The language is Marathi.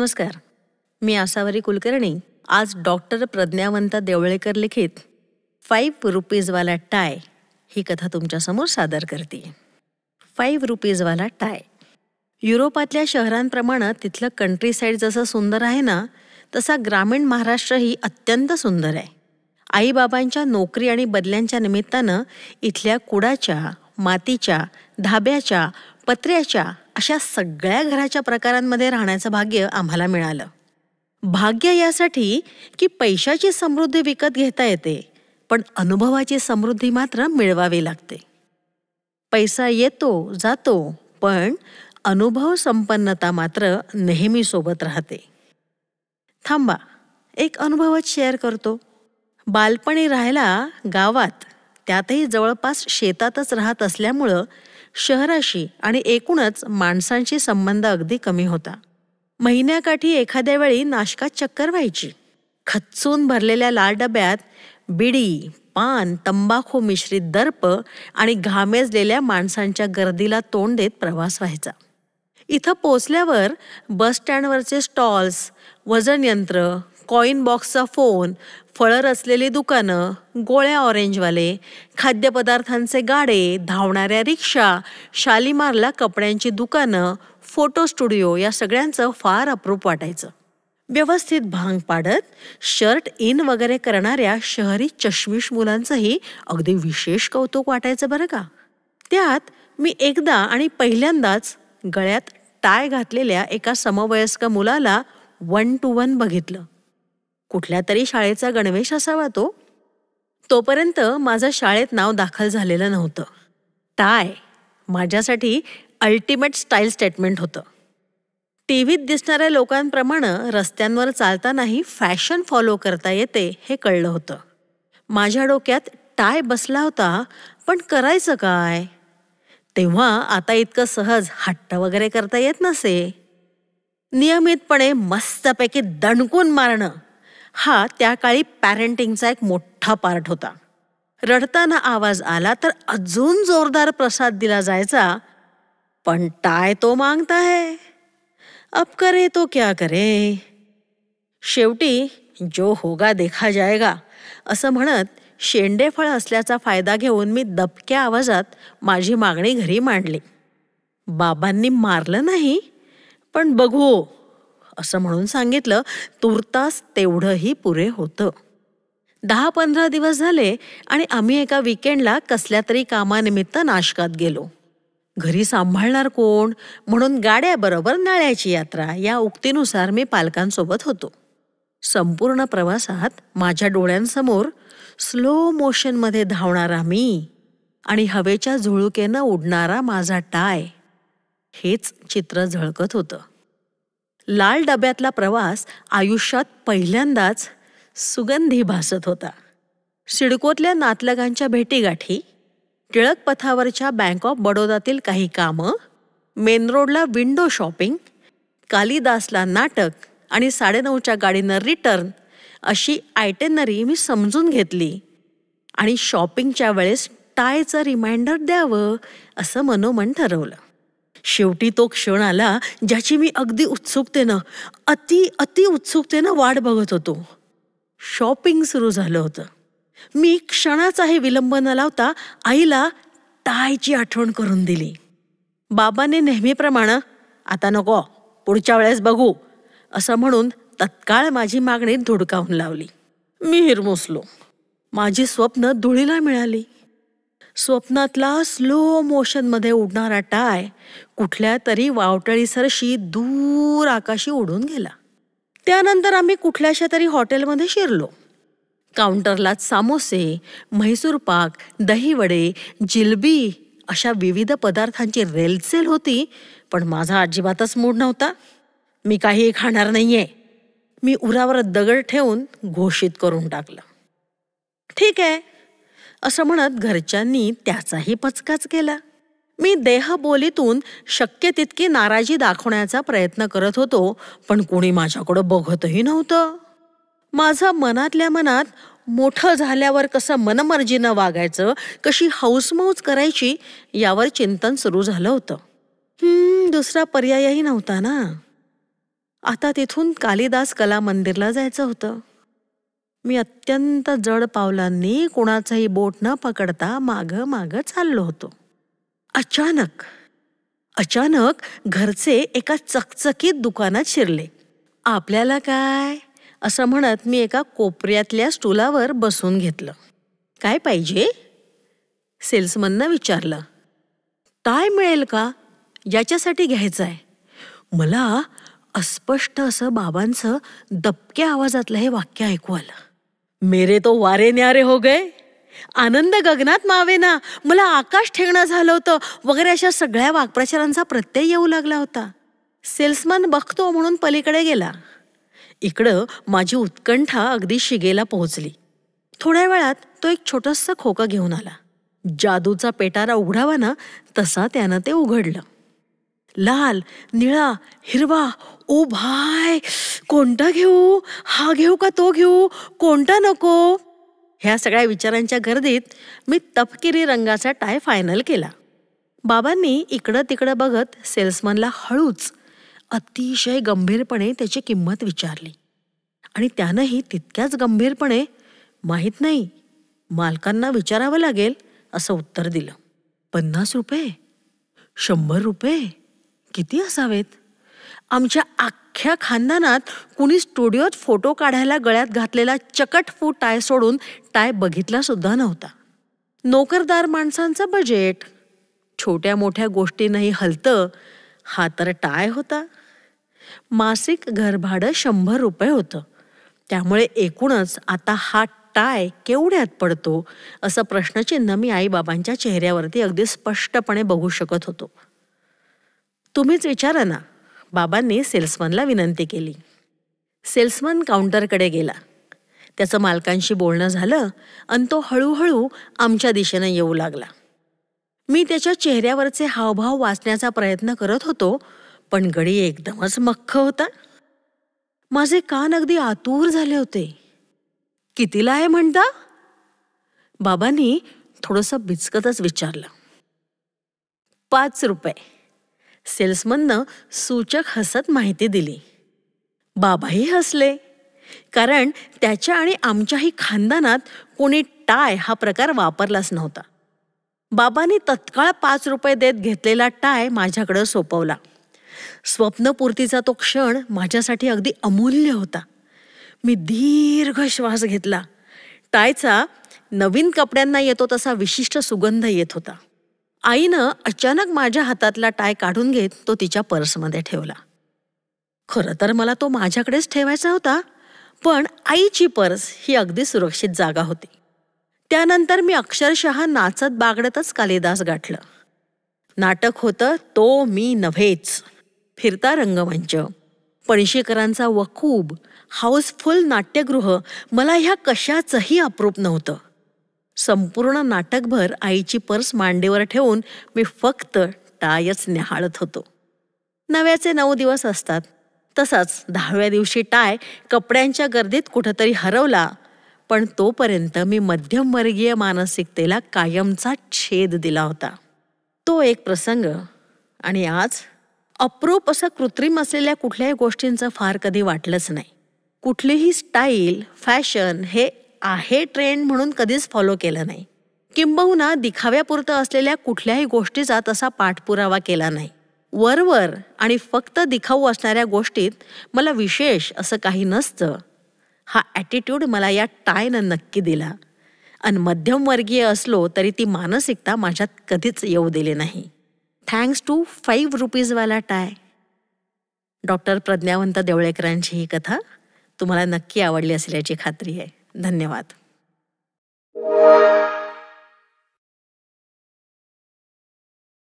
नमस्कार. मी आसावरी कुलकर्णी आज डॉक्टर प्रज्ञावंत देवळेकर लिखित 5 रुपीजवाला टाय ही कथा तुमच्यासमोर सादर करते. 5 रुपीजवाला टाय. युरोपातल्या शहरांप्रमाणे तिथलं कंट्री साईड जसं सुंदर आहे ना, तसा ग्रामीण महाराष्ट्रही अत्यंत सुंदर आहे. आईबाबांच्या नोकरी आणि बदल्यांच्या निमित्तानं इथल्या कुडाच्या, मातीच्या, धाब्याच्या, पत्र्याच्या अशा सगळ्या घराच्या प्रकारांमध्ये राहण्याचं भाग्य आम्हाला मिळालं. भाग्य यासाठी की पैशाची समृद्धी विकत घेता येते, पण अनुभवाची समृद्धी मात्र मिळवावी लागते. पैसा येतो जातो, पण अनुभव संपन्नता मात्र नेहमी सोबत राहते. थांबा, एक अनुभवच शेअर करतो. बालपणी राहायला गावात, त्यातही जवळपास शेतातच राहत असल्यामुळं शहराशी आणि एकूणच माणसांशी संबंध अगदी कमी होता. महिन्याकाठी एखाद्या वेळी नाशकात चक्कर व्हायची. खच्चून भरलेल्या लाल डब्यात बिडी, पान, तंबाखू मिश्रित दर्प आणि घामेजलेल्या माणसांच्या गर्दीला तोंड देत प्रवास व्हायचा. इथं पोचल्यावर बस स्टँडवरचे स्टॉल्स, वजन यंत्र, कॉईन बॉक्सचा फोन, फळं रचलेली दुकानं, गोळ्या ऑरेंजवाले, खाद्यपदार्थांचे गाडे, धावणाऱ्या रिक्षा, शालिमारला कपड्यांची दुकानं, फोटो स्टुडिओ या सगळ्यांचं फार अप्रूप वाटायचं. व्यवस्थित भांग पाडत शर्ट इन वगैरे करणाऱ्या शहरी चष्मिश मुलांचंही अगदी विशेष कौतुक वाटायचं बरं का. त्यात मी एकदा आणि पहिल्यांदाच गळ्यात टाय घातलेल्या एका समवयस्क मुलाला 1 to 1 बघितलं. कुठल्या तरी शाळेचा गणवेश असावा तो. तोपर्यंत माझं शाळेत नाव दाखल झालेलं नव्हतं. टाय माझ्यासाठी अल्टिमेट स्टाईल स्टेटमेंट होतं. टीव्हीत दिसणाऱ्या लोकांप्रमाणे रस्त्यांवर चालतानाही फॅशन फॉलो करता येते हे कळलं होतं. माझ्या डोक्यात टाय बसला होता, पण करायचं काय? तेव्हा आता इतकं सहज हट्ट वगैरे करता येत नसे. नियमितपणे मस्तपैकी दणकून मारणं हा त्या काळी पॅरेंटिंगचा एक मोठा पार्ट होता. रडताना आवाज आला तर अजून जोरदार प्रसाद दिला जायचा. पण टाय तो मागता है, अब करे तो क्या करे. शेवटी जो होगा देखा जाएगा असं म्हणत शेंडेफळ असल्याचा फायदा घेऊन मी दबक्या आवाजात माझी मागणी घरी मांडली. बाबांनी मारलं नाही, पण बघू असं म्हणून सांगितलं. तुर्तास तेवढंही पुरे होतं. 10-15 दिवस झाले आणि आम्ही एका विकेंडला कसल्या तरी कामानिमित्त नाशकात गेलो. घरी सांभाळणार कोण म्हणून गाड्याबरोबर नळ्याची यात्रा या उक्तीनुसार मी पालकांसोबत होतो. संपूर्ण प्रवासात माझ्या डोळ्यांसमोर स्लो मोशनमध्ये धावणारा मी आणि हवेच्या झुळुकेनं उडणारा माझा टाय हेच चित्र झळकत होतं. लाल डब्यातला प्रवास आयुष्यात पहिल्यांदाच सुगंधी भासत होता. सिडकोतल्या नातलगांच्या भेटीगाठी, टिळक पथावरच्या बँक ऑफ बडोदातील काही कामं, मेन रोडला विंडो शॉपिंग, कालिदासला नाटक आणि 9:30च्या गाडीनं रिटर्न अशी आयटेनरी मी समजून घेतली आणि शॉपिंगच्या वेळेस टायचं रिमाइंडर द्यावं असं मनोमन ठरवलं. शेवटी तो क्षण आला ज्याची मी अगदी उत्सुकतेनं अति उत्सुकतेनं वाट बघत होतो. शॉपिंग सुरू झालं होतं. मी क्षणाचाही विलंब न लावता आईला टायची आठवण करून दिली. बाबाने नेहमीप्रमाणे आता नको, पुढच्या वेळेस बघू असं म्हणून तत्काळ माझी मागणी धुडकावून लावली. मी हिरमुसलो. माझी स्वप्न धुळीला मिळाली. स्वप्नातला स्लो मोशनमध्ये उडणारा टाय कुठल्या तरी वावटळीसरशी दूर आकाशी उडून गेला. त्यानंतर आम्ही कुठल्याशा तरी हॉटेलमध्ये शिरलो. काउंटरला सामोसे, म्हैसूर पाक, दहीवडे, जिलबी अशा विविध पदार्थांची रेलचेल होती, पण माझा अजिबातच मूड नव्हता. मी काहीही खाणार नाहीये, मी उरावर दगड ठेवून घोषित करून टाकलं. ठीक आहे असं म्हणत घरच्यांनी त्याचाही पचकाच केला. मी देहबोलीतून शक्य तितकी नाराजी दाखवण्याचा प्रयत्न करत होतो, पण कोणी माझ्याकडं बघतही नव्हतं. माझं मनातल्या मनात मोठं झाल्यावर कसं मनमर्जीनं वागायचं, कशी हौसमौज करायची यावर चिंतन सुरू झालं होतं. दुसरा पर्यायही नव्हता ना. आता तिथून कालिदास कला मंदिरला जायचं होतं. मी अत्यंत जड पावलांनी कुणाचंही बोट न पकडता माग माग चाललो होतो. अचानक घरचे एका चकचकीत दुकानात शिरले. आपल्याला काय असं म्हणत मी एका कोपऱ्यातल्या स्टूलावर बसून घेतलं. काय पाहिजे? सेल्समननं विचारलं. टाय मिळेल का याच्यासाठी घ्यायचं आहे. मला अस्पष्ट असं बाबांचं दबक्या आवाजातलं हे वाक्य ऐकू आलं. मेरे तो वारे न्यारे हो गए, आनंद गगनात मावेना, मला आकाश ठेंगणं झालं होतं वगैरे अशा सगळ्या वाक्प्रचारांचा प्रत्यय येऊ लागला होता. सेल्समन बघतो म्हणून पलीकडे गेला. इकडं माझी उत्कंठा अगदी शिगेला पोहोचली. थोड्या वेळात तो एक छोटंसं खोकं घेऊन आला. जादूचा पेटारा उघडावा ना तसा त्यानं ते उघडलं. लाल, निळा, हिरवा. ओ भाय, कोणता घेऊ? हा घेऊ का तो घेऊ? कोणता नको? ह्या सगळ्या विचारांच्या गर्दीत मी तपकिरी रंगाचा टाय फायनल केला. बाबांनी इकडं तिकडं बघत सेल्समनला हळूच अतिशय गंभीरपणे त्याची किंमत विचारली आणि त्यानंही तितक्याच गंभीरपणे माहीत नाही, मालकांना विचारावं लागेल असं उत्तर दिलं. 50 रुपये? 100 रुपये? किती असावेत? आमच्या अख्ख्या खानदानात कुणी स्टुडिओत फोटो काढायला गळ्यात घातलेला चकटफू टाय सोडून टाय बघितला सुद्धा नव्हता. नोकरदार माणसांचं बजेट, छोट्या मोठ्या गोष्टींनाही हलतं, हा तर टाय होता. मासिक घरभाडं 100 रुपये होतं. त्यामुळे एकूणच आता हा टाय केवढ्यात पडतो असं प्रश्नचिन्ह मी आईबाबांच्या चेहऱ्यावरती अगदी स्पष्टपणे बघू शकत होतो. तुम्हीच विचारा ना, बाबांनी सेल्समनला विनंती केली. सेल्समन काउंटरकडे गेला. त्याचं मालकांशी बोलणं झालं आणि तो हळूहळू आमच्या दिशेनं येऊ लागला. मी त्याच्या चेहऱ्यावरचे हावभाव वाचण्याचा प्रयत्न करत होतो, पण गडी एकदमच मख्ख होता. माझे कान अगदी आतुर झाले होते. कितीला आहे म्हणता? बाबांनी थोडंसं बिचकतच विचारलं. 5 रुपये. सेल्समननं सूचक हसत माहिती दिली. बाबाही हसले, कारण त्याच्या आणि आमच्याही खानदानात कोणी टाय हा प्रकार वापरलाच नव्हता. बाबांनी तत्काळ 5 रुपये देत घेतलेला टाय माझ्याकडं सोपवला. स्वप्नपूर्तीचा तो क्षण माझ्यासाठी अगदी अमूल्य होता. मी दीर्घ श्वास घेतला. टायचा नवीन कपड्यांना येतो तसा विशिष्ट सुगंध येत होता. आईनं अचानक माझ्या हातातला टाय काढून घेत तो तिच्या पर्समध्ये ठेवला. खरं तर मला तो माझ्याकडेच ठेवायचा होता, पण आईची पर्स ही अगदी सुरक्षित जागा होती. त्यानंतर मी अक्षरशः नाचत बागडतच कालिदास गाठलं. नाटक होतं तो मी नव्हेच. फिरता रंगमंच, पणशीकरांचा वकूब, हाऊसफुल नाट्यगृह मला ह्या कशाचंही अप्रूप नव्हतं. संपूर्ण नाटकभर आईची पर्स मांडीवर ठेवून मी फक्त टायच न्याहाळत होतो. नव्याचे 9 दिवस असतात, तसाच 10व्या दिवशी टाय कपड्यांच्या गर्दीत कुठंतरी हरवला, पण तोपर्यंत मी मध्यमवर्गीय मानसिकतेला कायमचा छेद दिला होता. तो एक प्रसंग. आणि आज अप्रूप असं कृत्रिम असलेल्या कुठल्याही गोष्टींचं फार कधी वाटलंच नाही. कुठलीही स्टाईल, फॅशन हे आहे ट्रेंड म्हणून कधीच फॉलो केलं नाही. किंबहुना दिखाव्यापुरतं असलेल्या कुठल्याही गोष्टीचा तसा पाठपुरावा केला नाही. वरवर आणि फक्त दिखाऊ असणाऱ्या गोष्टीत मला विशेष असं काही नसतं, हा ॲटिट्यूड मला या टायनं नक्की दिला. आणि मध्यमवर्गीय असलो तरी ती मानसिकता माझ्यात कधीच येऊ दिली नाही. थँक्स टू 5 रुपीजवाला टाय. डॉक्टर प्रज्ञावंत देवळेकरांची ही कथा तुम्हाला नक्की आवडली असल्याची खात्री आहे. धन्यवाद.